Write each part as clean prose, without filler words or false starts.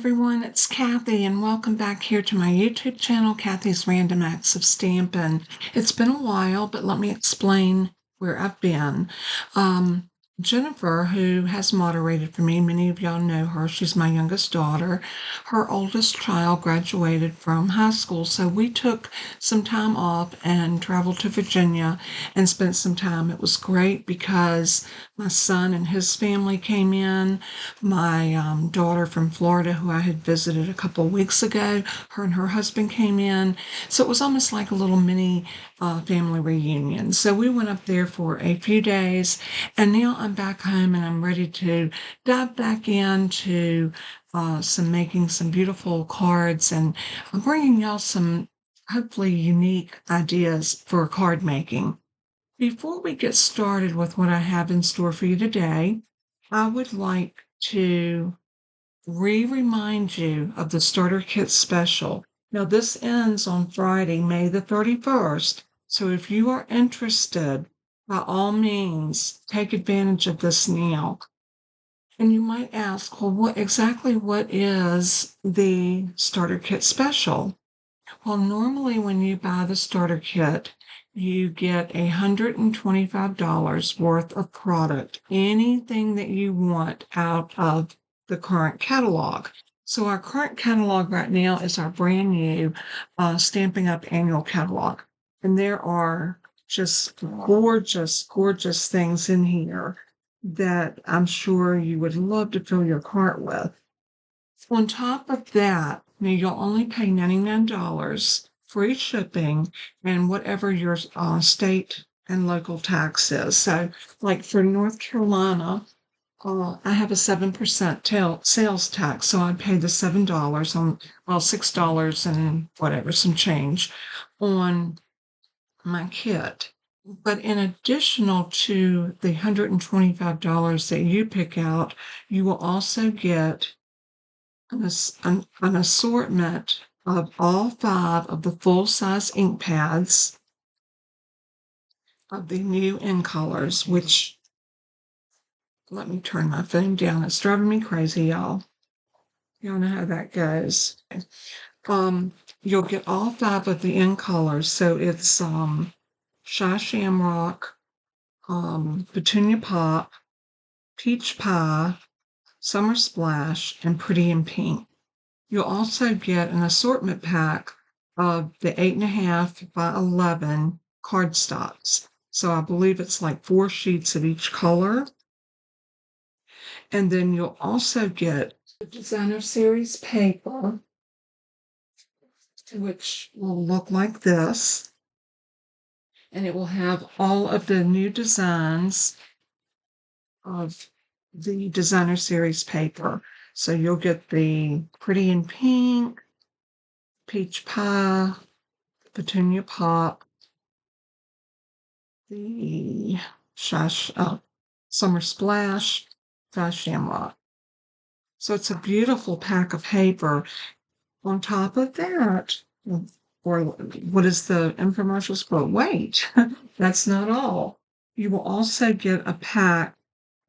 everyone, it's Kathy, and welcome back here to my YouTube channel, Kathy's Random Acts of Stampin'. It's been a while, but let me explain where I've been. Jennifer, who has moderated for me, many of y'all know her. She's my youngest daughter. Her oldest child graduated from high school, so we took some time off and traveled to Virginia and spent some time. It was great because my son and his family came in. My daughter from Florida, who I had visited a couple of weeks ago, her and her husband came in. So it was almost like a little mini family reunion. So we went up there for a few days, and now I'm back home and I'm ready to dive back into making some beautiful cards, and I'm bringing y'all some hopefully unique ideas for card making. Before we get started with what I have in store for you today, I would like to remind you of the starter kit special. Now, this ends on Friday, May the 31st. So if you are interested, by all means, take advantage of this now. And you might ask, well, what is the starter kit special? Well, normally when you buy the starter kit, you get $125 worth of product, anything that you want out of the current catalog. So our current catalog right now is our brand new Stamping Up annual catalog. And there are just gorgeous, gorgeous things in here that I'm sure you would love to fill your cart with. On top of that, now you'll only pay $99, free shipping, and whatever your state and local tax is. So, like for North Carolina, I have a 7% sales tax, so I'd pay the $7 on, well, $6 and whatever, some change on my kit. But in additional to the $125 that you pick out, you will also get an assortment of all 5 of the full-size ink pads of the new ink colors, which, let me turn my phone down. It's driving me crazy, y'all. Y'all know how that goes. You'll get all 5 of the ink colors. So it's Shy Shamrock, Petunia Pop, Peach Pie, Summer Splash, and Pretty in Pink. You'll also get an assortment pack of the 8.5 by 11 cardstocks. So I believe it's like 4 sheets of each color. And then you'll also get the designer series paper, which will look like this. And it will have all of the new designs of the designer series paper. So you'll get the Pretty in Pink, Peach Pie, Petunia Pop, the Summer Splash, Shy Shamrock. So it's a beautiful pack of paper. On top of that, or what is the infomercials quote? Wait, that's not all. You will also get a pack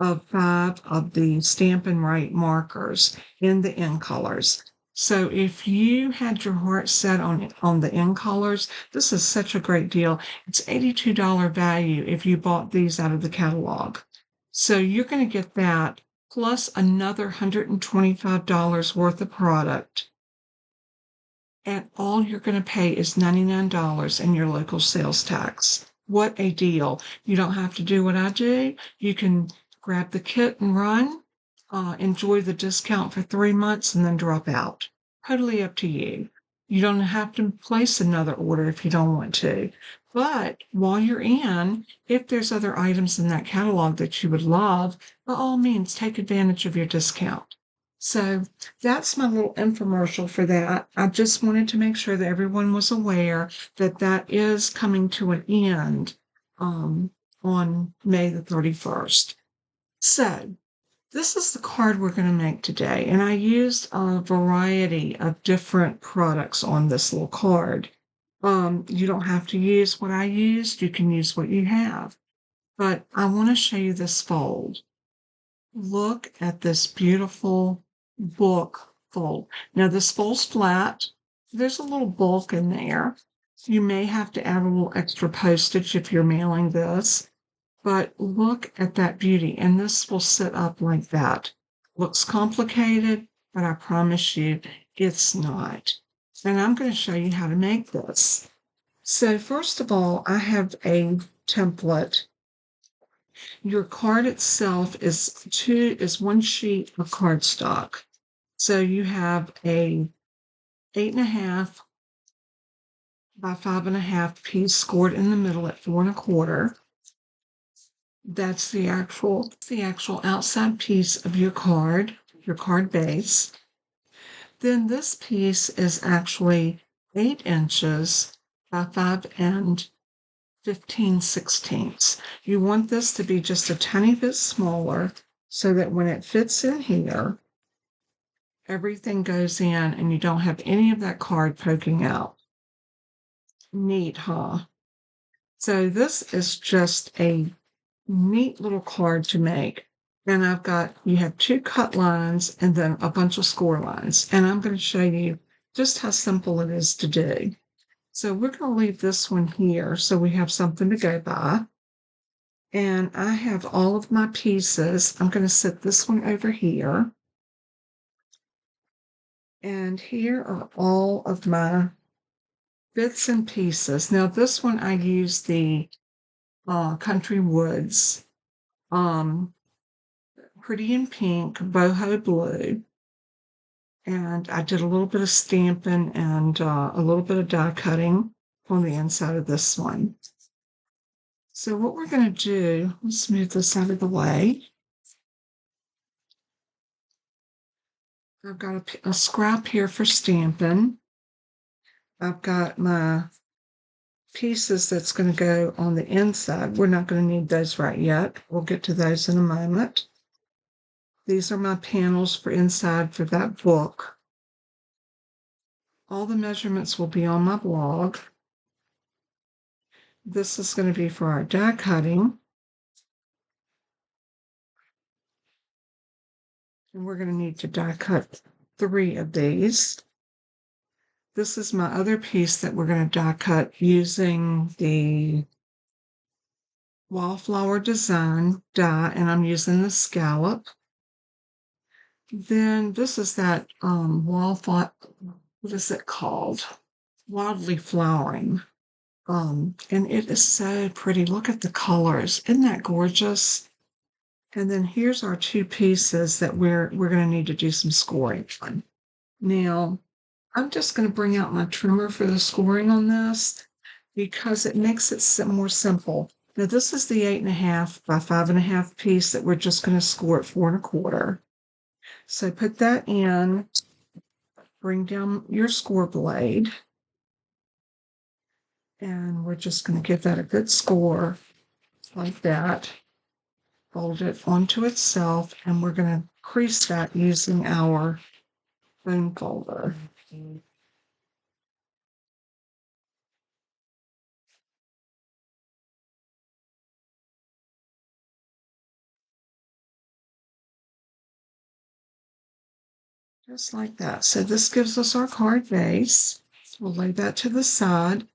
of 5 of the Stampin' Right markers in the ink colors. So if you had your heart set on the ink colors, this is such a great deal. It's $82 value if you bought these out of the catalog. So you're going to get that plus another $125 worth of product. And all you're going to pay is $99 in your local sales tax. What a deal. You don't have to do what I do. You can grab the kit and run, enjoy the discount for 3 months, and then drop out. Totally up to you. You don't have to place another order if you don't want to. But while you're in, if there's other items in that catalog that you would love, by all means, take advantage of your discount. So that's my little infomercial for that. I just wanted to make sure that everyone was aware that that is coming to an end on May the 31st. So this is the card we're going to make today, and I used a variety of different products on this little card. You don't have to use what I used. You can use what you have. But I want to show you this fold. Look at this beautiful book fold. Now this folds flat. There's a little bulk in there. You may have to add a little extra postage if you're mailing this, but look at that beauty. And this will sit up like that. Looks complicated, but I promise you it's not. And I'm going to show you how to make this. So first of all, I have a template. Your card itself is one sheet of cardstock. So you have a 8.5 by 5.5 piece scored in the middle at 4.25. That's the actual outside piece of your card base. Then this piece is actually 8 inches by 5 15/16. You want this to be just a tiny bit smaller so that when it fits in here, everything goes in and you don't have any of that card poking out. Neat, huh? So this is just a neat little card to make. And you have 2 cut lines and then a bunch of score lines. And I'm going to show you just how simple it is to do. So we're going to leave this one here so we have something to go by. And I have all of my pieces. I'm going to set this one over here. And here are all of my bits and pieces. Now this one I use the Country Woods Pretty in Pink boho blue. And I did a little bit of stamping and a little bit of die cutting on the inside of this one. So what we're going to do, let's move this out of the way. I've got a scrap here for stamping. I've got my pieces that's going to go on the inside. We're not going to need those right yet. We'll get to those in a moment. These are my panels for inside for that book. All the measurements will be on my blog. This is going to be for our die cutting. And we're going to need to die cut 3 of these. This is my other piece that we're going to die cut using the Wallflower Design die, and I'm using the scallop. Then this is that wallflower, what is it called? Wildly Flowering. And it is so pretty. Look at the colors. Isn't that gorgeous? And then here's our 2 pieces that we're going to need to do some scoring on. Now, I'm just going to bring out my trimmer for the scoring on this because it makes it more simple. Now, this is the 8.5 by 5.5 piece that we're just going to score at 4.25. So put that in, bring down your score blade, and we're just going to give that a good score like that. Fold it onto itself, and we're going to crease that using our bone folder. Just like that. So this gives us our card base. We'll lay that to the side.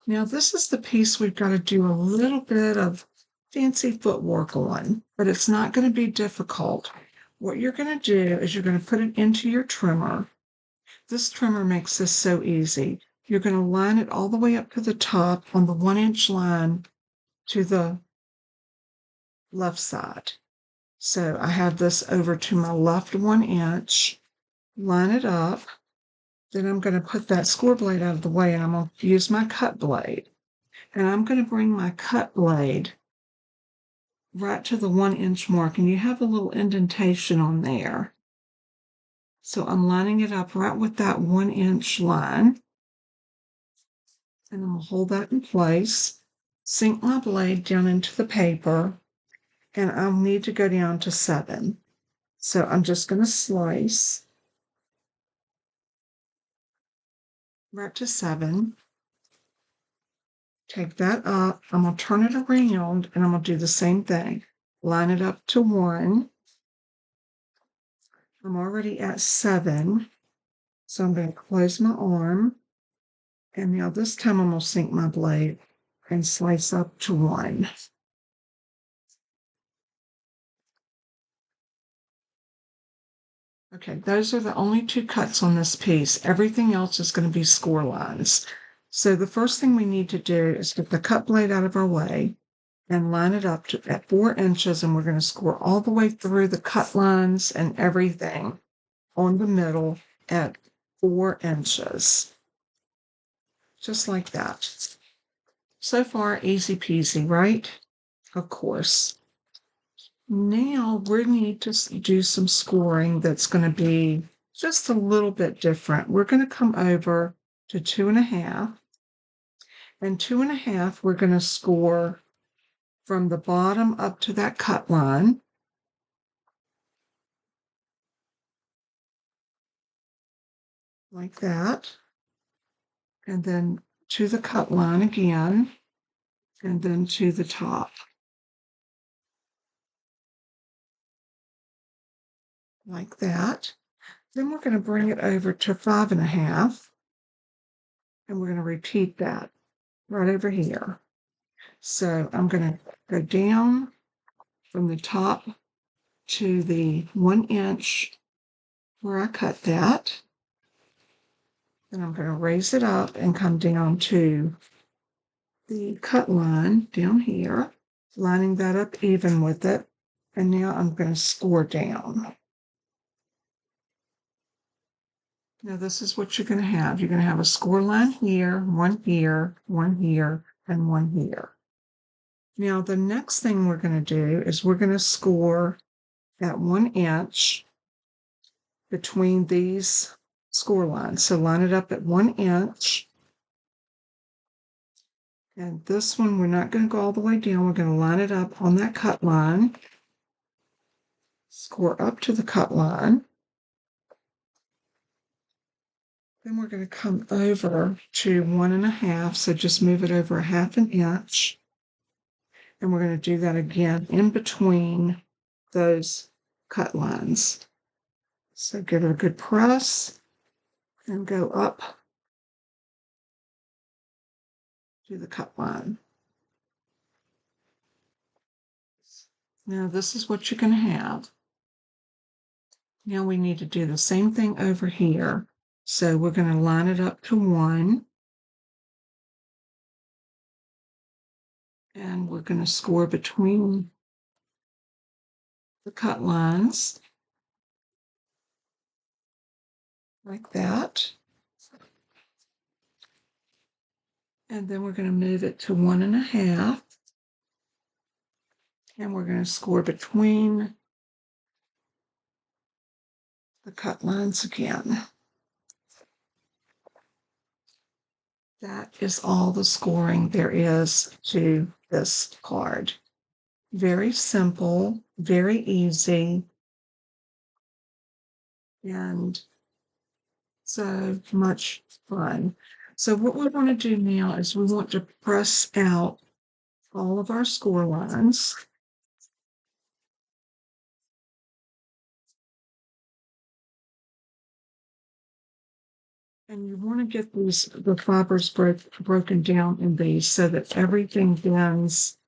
Now this is the piece we've got to do a little bit of fancy footwork on, but it's not going to be difficult. What you're going to do is you're going to put it into your trimmer. This trimmer makes this so easy. You're going to line it all the way up to the top on the 1-inch line to the left side. So I have this over to my left 1 inch, line it up. Then I'm going to put that score blade out of the way and I'm going to use my cut blade. And I'm going to bring my cut blade right to the 1-inch mark. And you have a little indentation on there. So I'm lining it up right with that 1-inch line. And I'm going to hold that in place, sink my blade down into the paper, and I'll need to go down to 7. So I'm just going to slice right to 7. Take that up. I'm going to turn it around, and I'm going to do the same thing. Line it up to 1. I'm already at 7. So I'm going to close my arm. And now this time I'm going to sink my blade and slice up to 1. Okay, those are the only 2 cuts on this piece. Everything else is going to be score lines. So the first thing we need to do is get the cut blade out of our way and line it up at 4 inches, and we're going to score all the way through the cut lines and everything on the middle at 4 inches. Just like that. So far, easy peasy, right? Of course. Now we need to do some scoring that's going to be just a little bit different. We're going to come over to 2.5, and 2.5, we're going to score from the bottom up to that cut line. Like that. And then to the cut line again, and then to the top. Like that. Then we're going to bring it over to 5.5, and we're going to repeat that right over here. So I'm going to go down from the top to the 1 inch where I cut that. Then I'm going to raise it up and come down to the cut line down here, lining that up even with it. And now I'm going to score down. Now this is what you're going to have. You're going to have a score line here, 1 here, 1 here, and 1 here. Now the next thing we're going to do is we're going to score at 1 inch between these score lines. So line it up at 1 inch. And this one, we're not going to go all the way down. We're going to line it up on that cut line. Score up to the cut line. Then we're going to come over to 1.5. So just move it over 1/2 inch. And we're going to do that again in between those cut lines. So give it a good press and go up to the cut line. Now this is what you're going to have. Now we need to do the same thing over here. So we're going to line it up to 1. And we're going to score between the cut lines. Like that. And then we're going to move it to 1.5. And we're going to score between the cut lines again. That is all the scoring there is to this card. Very simple, very easy, and so much fun. So what we want to do now is we want to press out all of our score lines. And you want to get the fibers broken down in these so that everything bends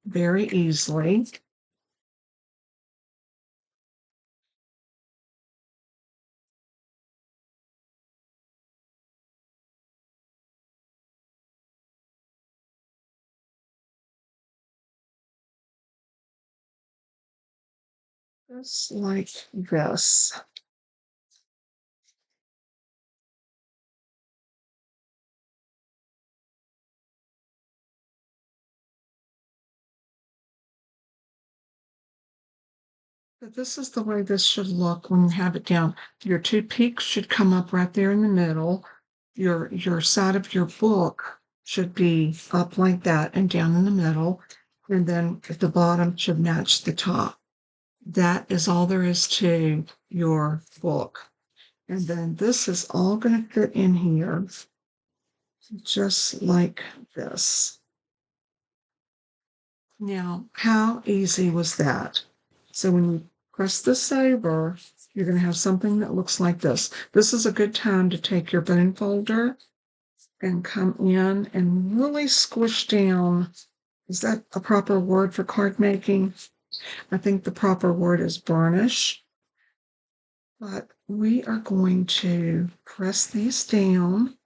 very easily. Just like this. But this is the way this should look when you have it down. Your 2 peaks should come up right there in the middle. Your side of your book should be up like that and down in the middle. And then at the bottom should match the top. That is all there is to your book. And then this is all going to fit in here just like this. Now, how easy was that? So when you press this over, you're going to have something that looks like this. This is a good time to take your bone folder and come in and really squish down. Is that a proper word for card making? I think the proper word is burnish. But we are going to press these down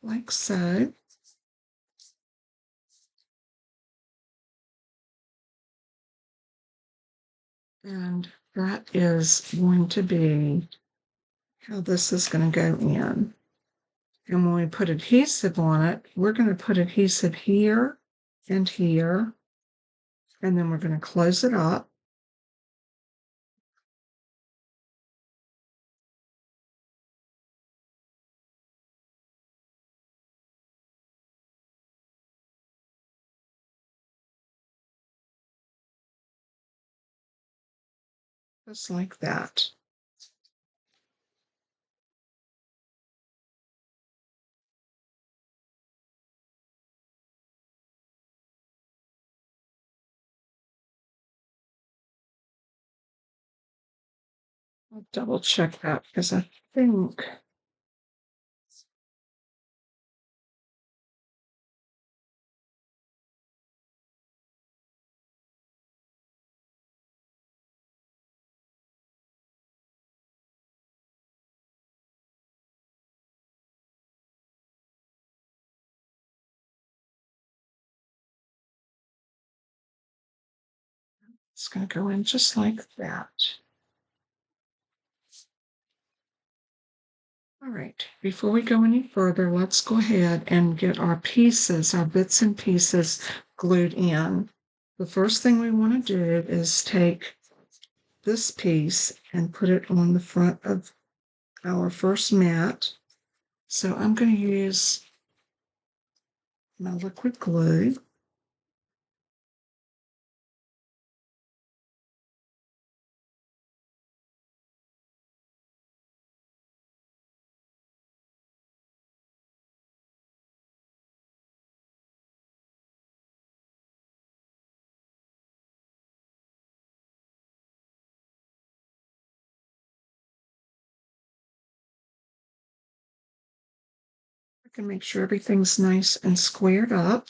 like so. And that is going to be how this is going to go in. And when we put adhesive on it, we're going to put adhesive here and here. And then we're going to close it up. Just like that. I'll double check that because I think it's going to go in just like that. All right, before we go any further, let's go ahead and get our pieces, our bits and pieces glued in. The first thing we want to do is take this piece and put it on the front of our first mat. So I'm going to use my liquid glue. I can make sure everything's nice and squared up.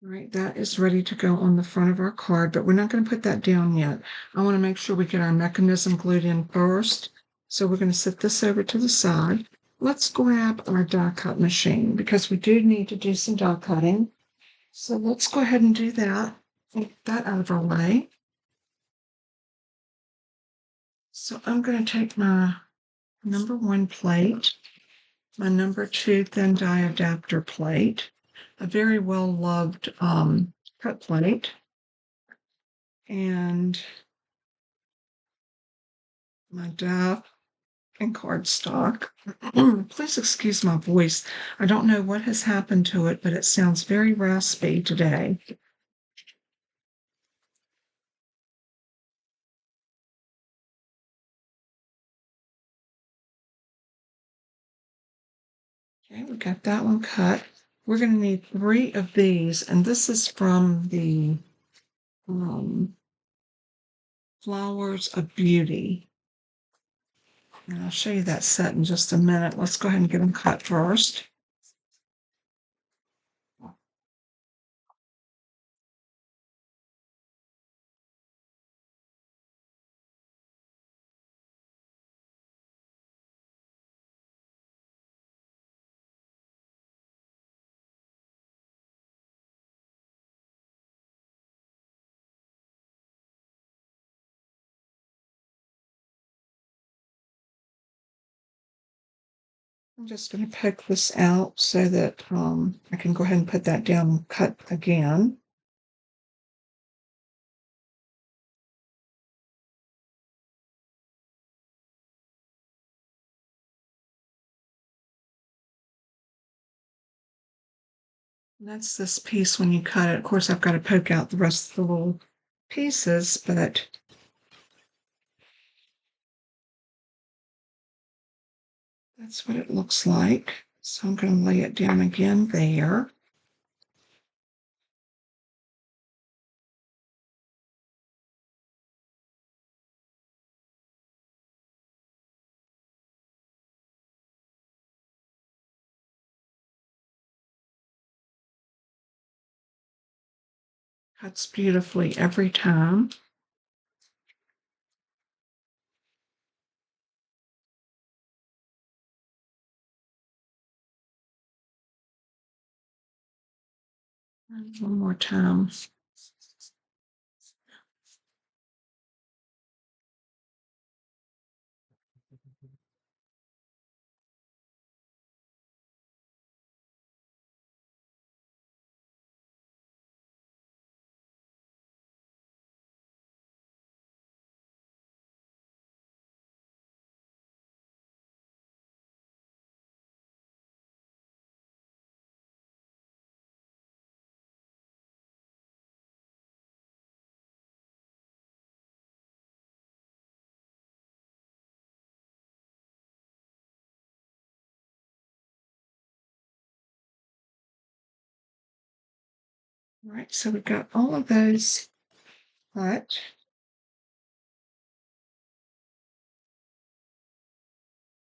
All right, that is ready to go on the front of our card, but we're not going to put that down yet. I want to make sure we get our mechanism glued in first. So we're going to set this over to the side. Let's grab our die cut machine because we do need to do some die cutting. So let's go ahead and do that. Get that out of our way. So I'm going to take my number 1 plate, my number 2 thin die adapter plate, a very well loved cut plate, and my die and cardstock. Please excuse my voice. I don't know what has happened to it, but it sounds very raspy today. Okay, we got that one cut. We're going to need 3 of these, and this is from the Flowers of Beauty. And I'll show you that set in just a minute. Let's go ahead and get them cut first. I'm just going to poke this out so that I can go ahead and put that down and cut again. And that's this piece when you cut it. Of course, I've got to poke out the rest of the little pieces, but That's what it looks like. So I'm going to lay it down again there. Cuts beautifully every time. And one more time. All right, so we've got all of those cut.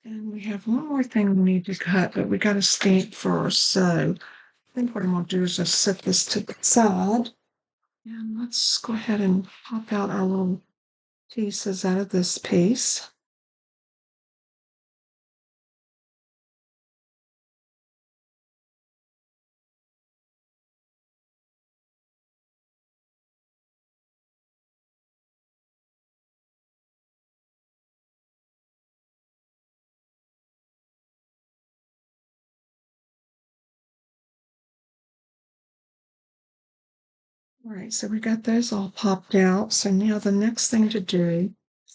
And we have one more thing we need to cut, but we got to stamp first. So I think what I'm going to do is just set this to the side. And let's go ahead and pop out our little pieces out of this piece. All right, so we got those all popped out. So now the next thing to do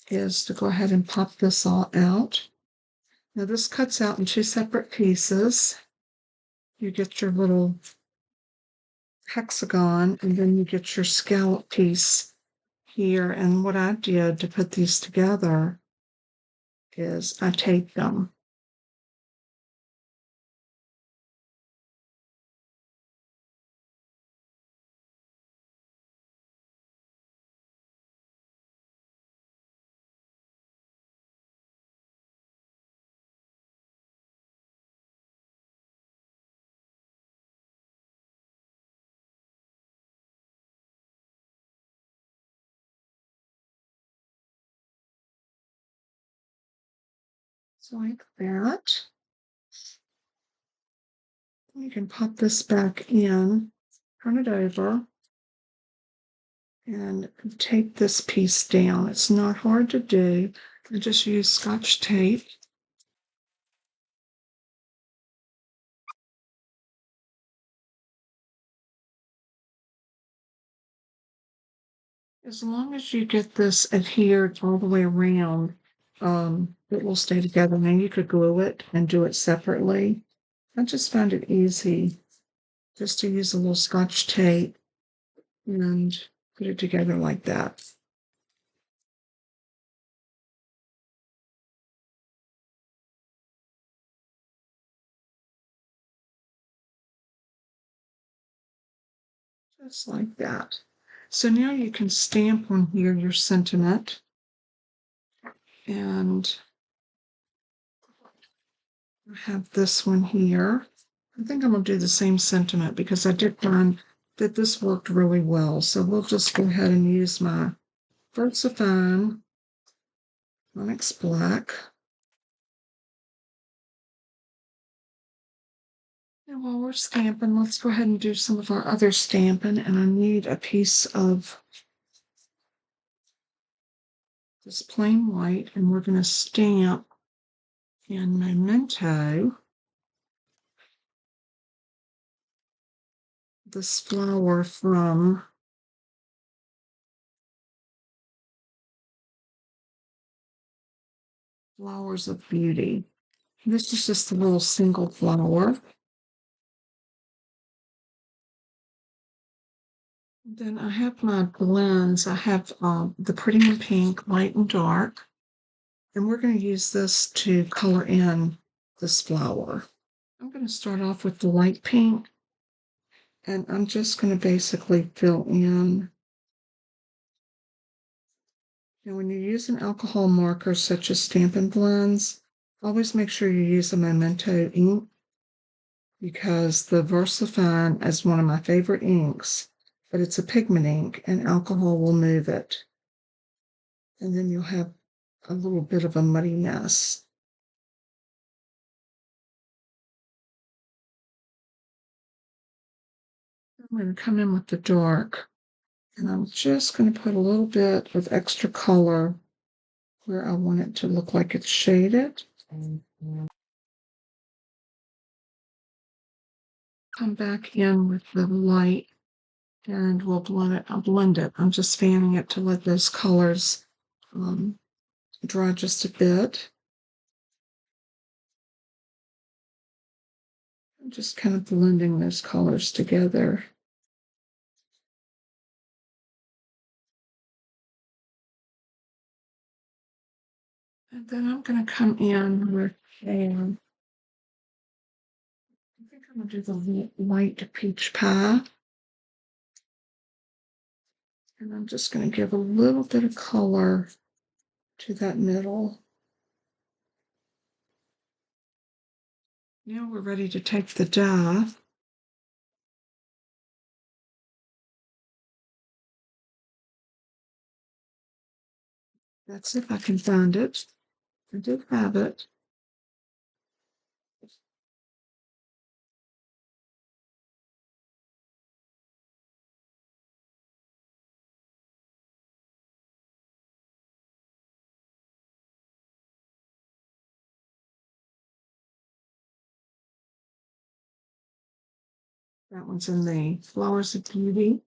is to go ahead and pop this all out. Now this cuts out in two separate pieces. You get your little hexagon, and then you get your scallop piece here. And what I did to put these together is I taped them. So like that. You can pop this back in, turn it over, and tape this piece down. It's not hard to do. I just use Scotch tape. As long as you get this adhered all the way around, it will stay together. Now you could glue it and do it separately. I just found it easy just to use a little Scotch tape and put it together like that. Just like that. So now you can stamp on here your sentiment. And I have this one here. I think I'm going to do the same sentiment because I did find that this worked really well. So we'll just go ahead and use my Versafine Onyx Black. And while we're stamping, let's go ahead and do some of our other stamping. And I need a piece of this plain white, and we're going to stamp in Memento this flower from Flowers of Beauty. This is just a little single flower. Then I have my blends. I have the Pretty in Pink, Light and Dark. And we're going to use this to color in this flower. I'm going to start off with the light pink, and I'm just going to basically fill in. And when you're using alcohol markers such as Stampin' Blends, always make sure you use a Memento ink, because the VersaFine is one of my favorite inks, but it's a pigment ink and alcohol will move it. And then you'll have a little bit of a muddy mess. I'm going to come in with the dark, and I'm just going to put a little bit of extra color where I want it to look like it's shaded. Come back in with the light and we'll blend it. I'll blend it. I'm just fanning it to let those colors dry just a bit. I'm just kind of blending those colors together. And then I'm going to come in with I think I'm going to do the light peach pie. And I'm just going to give a little bit of color to that middle. Now we're ready to take the die. Let's see if I can find it. I do have it. That one's in the Flowers of Beauty.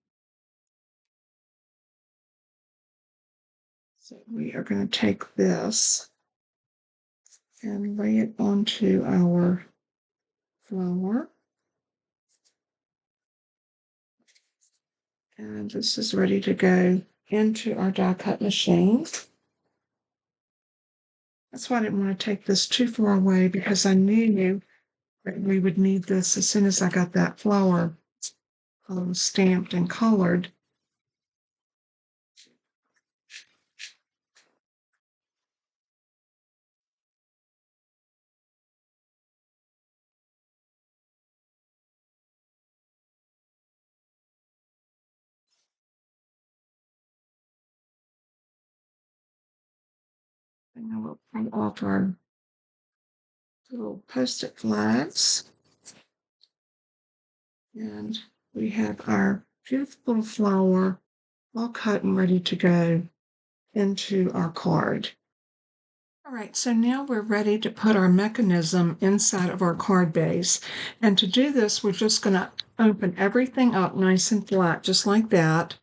So we are going to take this and lay it onto our flower. And this is ready to go into our die cut machine. That's why I didn't want to take this too far away, because I knew that we would need this as soon as I got that flower stamped and colored. And I will pull off our little post-it flags. And we have our beautiful flower all cut and ready to go into our card. All right, so now we're ready to put our mechanism inside of our card base. And to do this, we're just going to open everything up nice and flat, just like that.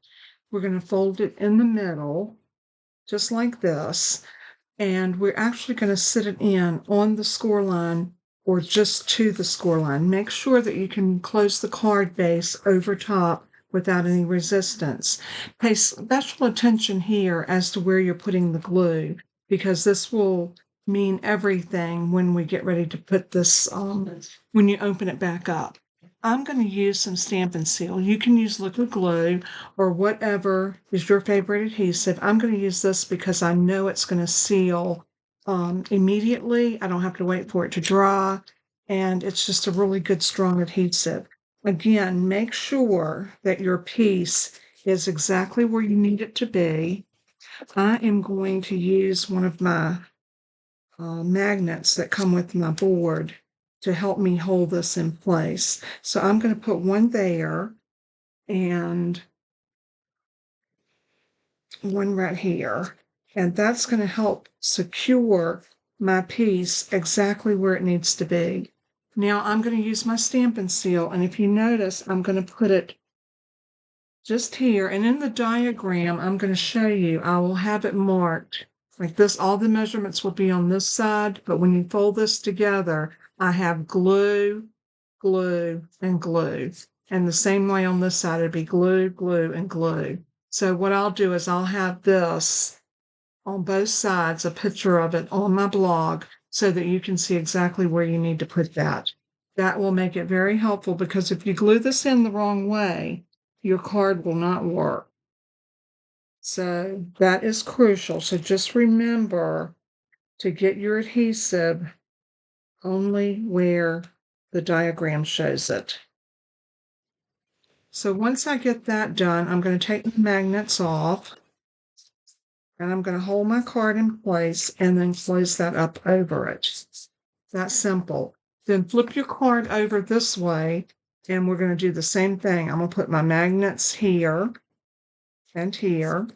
We're going to fold it in the middle, just like this. And we're actually going to sit it in on the score line or just to the score line. Make sure that you can close the card base over top without any resistance. Pay special attention here as to where you're putting the glue, because this will mean everything when we get ready to put this, when you open it back up. I'm going to use some Stampin' Seal. You can use liquid glue or whatever is your favorite adhesive. I'm going to use this because I know it's going to seal immediately. I don't have to wait for it to dry, and it's just a really good strong adhesive. Again, make sure that your piece is exactly where you need it to be. I am going to use one of my magnets that come with my board to help me hold this in place. So I'm going to put one there and one right here. And that's going to help secure my piece exactly where it needs to be. Now I'm going to use my Stampin' Seal, and if you notice, I'm going to put it just here. And in the diagram, I'm going to show you, I will have it marked like this. All the measurements will be on this side, but when you fold this together, I have glue, glue, and glue. And the same way on this side, it'd be glue, glue, and glue. So what I'll do is I'll have this on both sides, a picture of it on my blog, so that you can see exactly where you need to put that. That will make it very helpful because if you glue this in the wrong way, your card will not work. So that is crucial. So just remember to get your adhesive only where the diagram shows it. So once I get that done, I'm going to take the magnets off and I'm going to hold my card in place and then close that up over it. That's simple. Then flip your card over this way and we're going to do the same thing. I'm going to put my magnets here and here.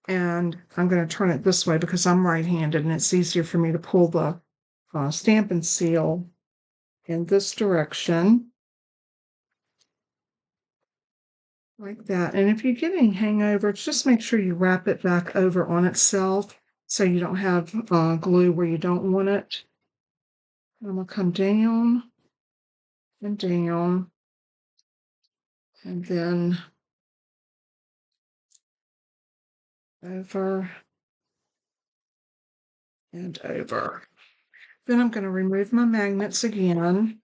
And I'm going to turn it this way because I'm right-handed and it's easier for me to pull the Stampin' Seal in this direction. Like that. And if you're getting hangovers, just make sure you wrap it back over on itself so you don't have glue where you don't want it. I'm going to come down and down and then over and over. Then I'm going to remove my magnets again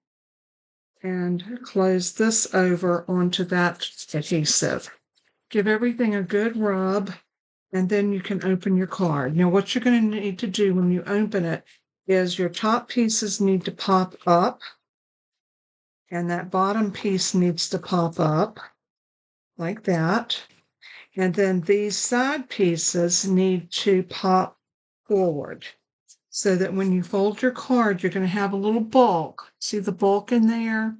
and close this over onto that adhesive. Give everything a good rub, and then you can open your card. Now, what you're going to need to do when you open it is your top pieces need to pop up, and that bottom piece needs to pop up like that. And then these side pieces need to pop forward so that when you fold your card, you're going to have a little bulk. See the bulk in there?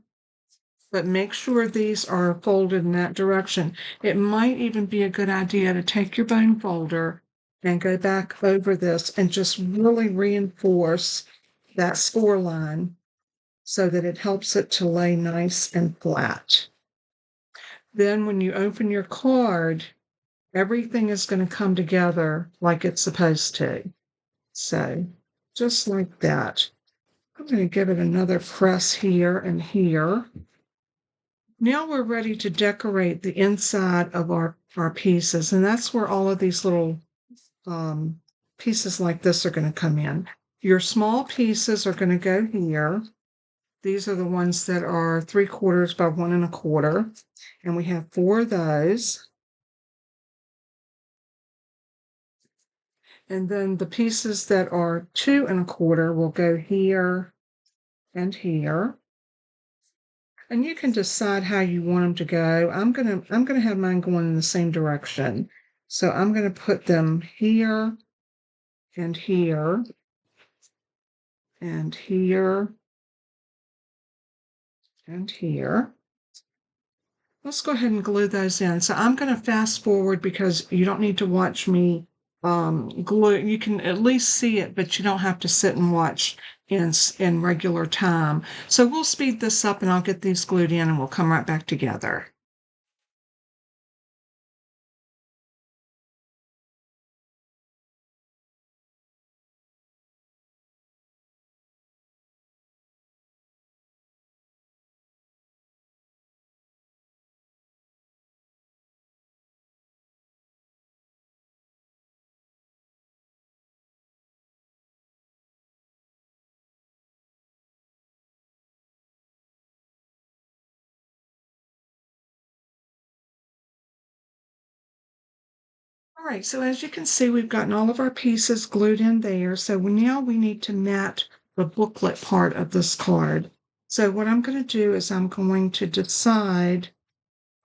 But make sure these are folded in that direction. It might even be a good idea to take your bone folder and go back over this and just really reinforce that score line so that it helps it to lay nice and flat. Then when you open your card, everything is going to come together like it's supposed to. So just like that. I'm going to give it another press here and here. Now we're ready to decorate the inside of our pieces, and that's where all of these little pieces like this are going to come in. Your small pieces are going to go here. These are the ones that are 3/4 by 1 1/4, and we have 4 of those. And then the pieces that are 2 1/4 will go here and here. And you can decide how you want them to go. I'm gonna have mine going in the same direction. So I'm gonna put them here and here and here and here. Let's go ahead and glue those in. So I'm gonna fast forward because you don't need to watch me glue. You can at least see it, but you don't have to sit and watch in regular time. So we'll speed this up and I'll get these glued in and we'll come right back together. All right, so as you can see, we've gotten all of our pieces glued in there. So now we need to mat the booklet part of this card. So what I'm going to do is I'm going to decide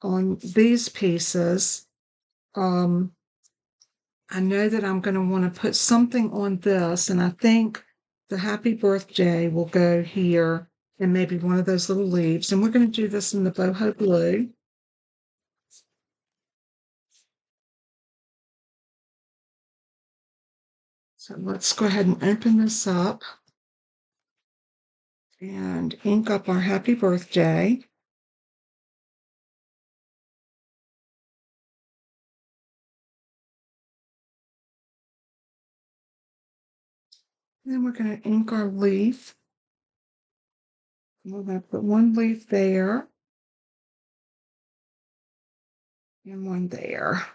on these pieces. I know that I'm going to want to put something on this, and I think the happy birthday will go here and maybe one of those little leaves. And we're going to do this in the boho blue. So let's go ahead and open this up and ink up our happy birthday. Then we're going to ink our leaf. We're going to put one leaf there and one there.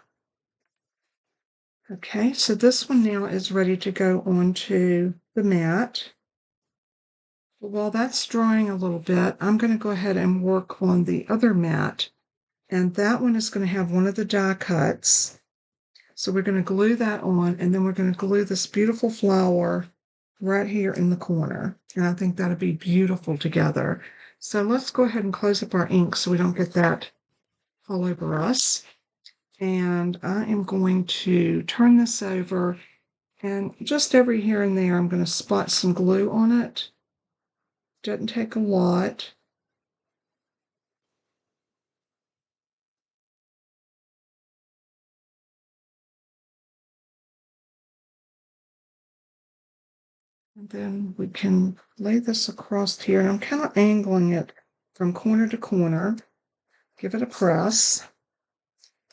Okay, so this one now is ready to go onto the mat. While that's drying a little bit, I'm going to go ahead and work on the other mat. And that one is going to have one of the die cuts. So we're going to glue that on, and then we're going to glue this beautiful flower right here in the corner. And I think that'll be beautiful together. So let's go ahead and close up our ink so we don't get that all over us. And I am going to turn this over, and just every here and there, I'm going to spot some glue on it. Doesn't take a lot. And then we can lay this across here, and I'm kind of angling it from corner to corner. Give it a press.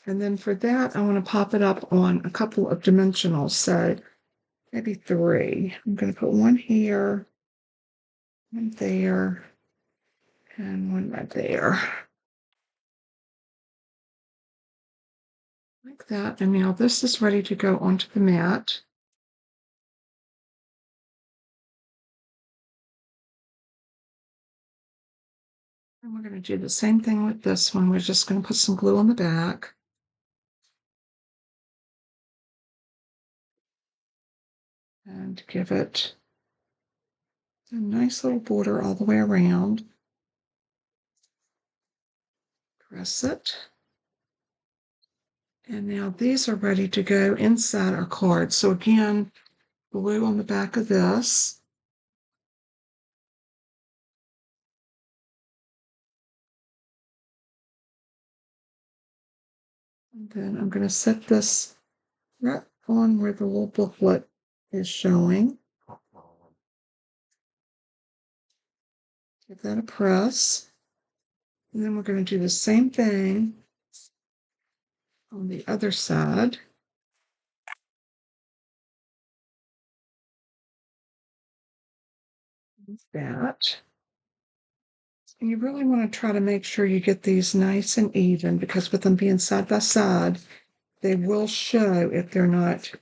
And then for that, I want to pop it up on a couple of dimensionals, so maybe 3. I'm going to put one here, one there, and one right there. Like that. And now this is ready to go onto the mat. And we're going to do the same thing with this one. We're just going to put some glue on the back. And give it a nice little border all the way around. Press it. And now these are ready to go inside our card. So again, glue on the back of this. And then I'm going to set this right on where the little booklet is showing. Give that a press. And then we're going to do the same thing on the other side. Like that. And you really want to try to make sure you get these nice and even, because with them being side by side, they will show if they're not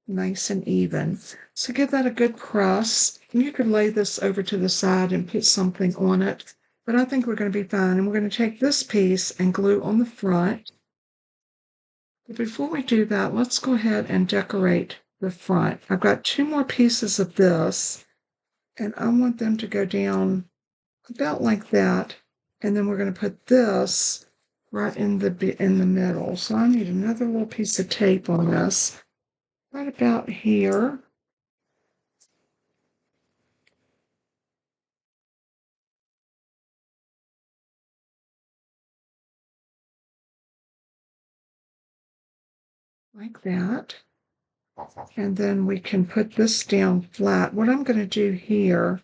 nice and even. So give that a good press. And you could lay this over to the side and put something on it, but I think we're going to be fine. And we're going to take this piece and glue on the front. But before we do that, let's go ahead and decorate the front. I've got 2 more pieces of this, and I want them to go down about like that. And then we're going to put this right in the middle. So I need another little piece of tape on this, right about here. Like that. And then we can put this down flat. What I'm going to do here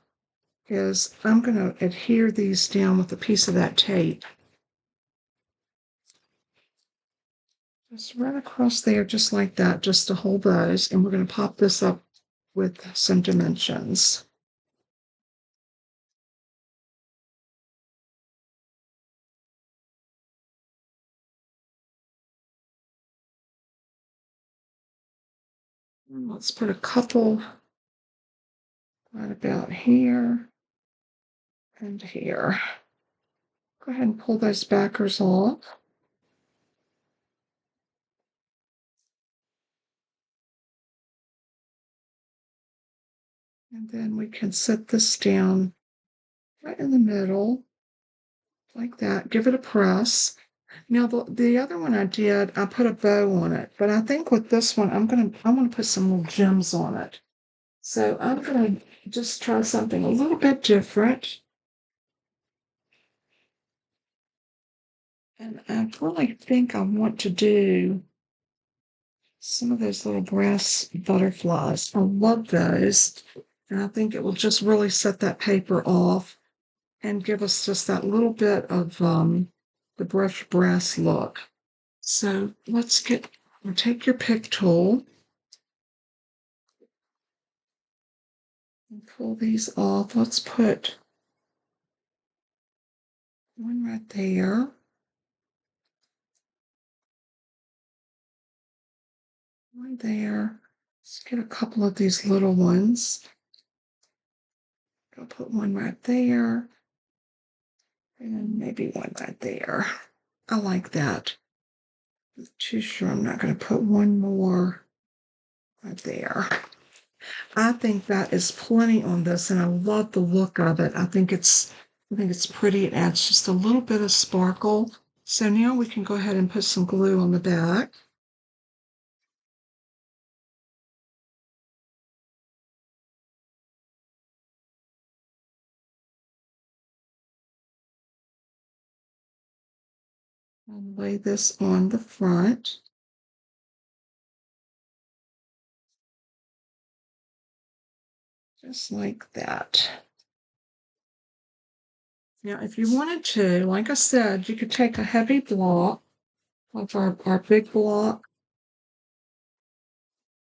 is I'm going to adhere these down with a piece of that tape. Just right across there, just like that, just to hold those. And we're going to pop this up with some dimensions. And let's put a couple right about here and here. Go ahead and pull those backers off. And then we can set this down right in the middle, like that. Give it a press. Now the other one I did, I put a bow on it, but I think with this one, I want to put some little gems on it. So I'm gonna just try something a little bit different. And I really think I want to do some of those little brass butterflies. I love those. And I think it will just really set that paper off and give us just that little bit of the brushed brass look. So take your pick tool and pull these off. Let's put one right there. Right there. Let's get a couple of these little ones. I'll put one right there. And maybe one right there. I like that. I'm too sure I'm not going to put one more right there. I think that is plenty on this, and I love the look of it. I think it's pretty. It adds just a little bit of sparkle. So now we can go ahead and put some glue on the back. And lay this on the front. Just like that. Now, if you wanted to, like I said, you could take a heavy block, like our big block.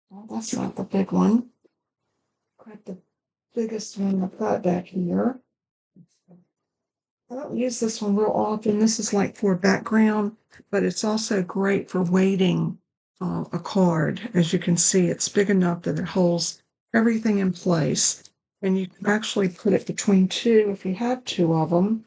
Well, that's not the big one. Grab the biggest one I've got back here. I don't use this one real often. This is like for background, but it's also great for weighting a card. As you can see, it's big enough that it holds everything in place. And you can actually put it between two if you have two of them.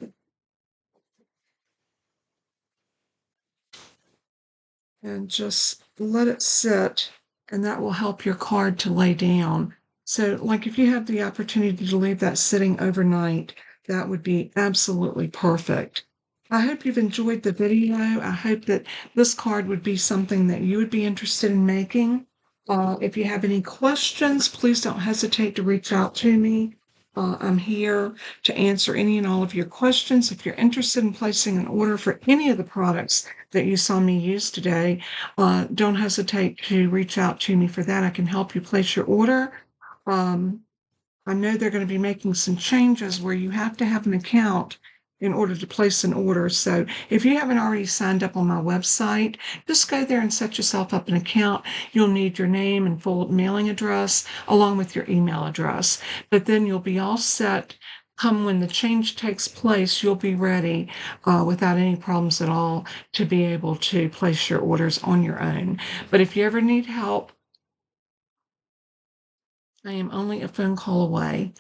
And just let it sit, and that will help your card to lay down. So, like if you have the opportunity to leave that sitting overnight, that would be absolutely perfect. I hope you've enjoyed the video. I hope that this card would be something that you would be interested in making. If you have any questions, please don't hesitate to reach out to me. I'm here to answer any and all of your questions. If you're interested in placing an order for any of the products that you saw me use today, don't hesitate to reach out to me for that. I can help you place your order. Um, I know they're going to be making some changes where you have to have an account in order to place an order. So if you haven't already signed up on my website, just go there and set yourself up an account. You'll need your name and full mailing address along with your email address. But then you'll be all set. Come when the change takes place, you'll be ready without any problems at all to be able to place your orders on your own. But if you ever need help, I am only a phone call away.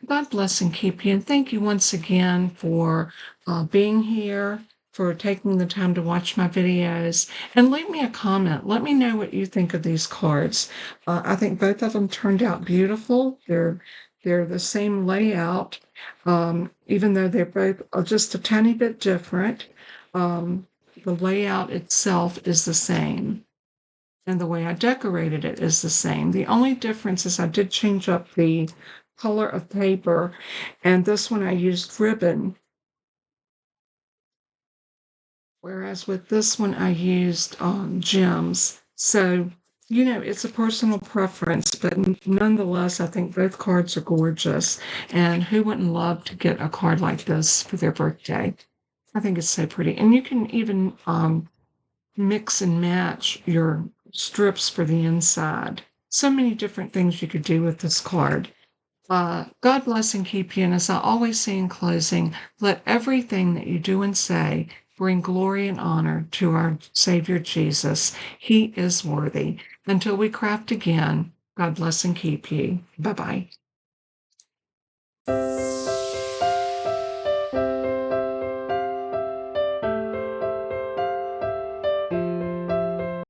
God bless and keep you. And thank you once again for being here, for taking the time to watch my videos. And leave me a comment. Let me know what you think of these cards. I think both of them turned out beautiful. They're the same layout, even though they're both just a tiny bit different. The layout itself is the same. And the way I decorated it is the same. The only difference is I did change up the color of paper, and this one I used ribbon, whereas with this one I used gems. So, it's a personal preference, but nonetheless, I think both cards are gorgeous. And who wouldn't love to get a card like this for their birthday? I think it's so pretty. And you can even mix and match your strips for the inside. So many different things you could do with this card. God bless and keep you. And as I always say in closing, let everything that you do and say bring glory and honor to our Savior Jesus. He is worthy. Until we craft again, God bless and keep you. Bye bye.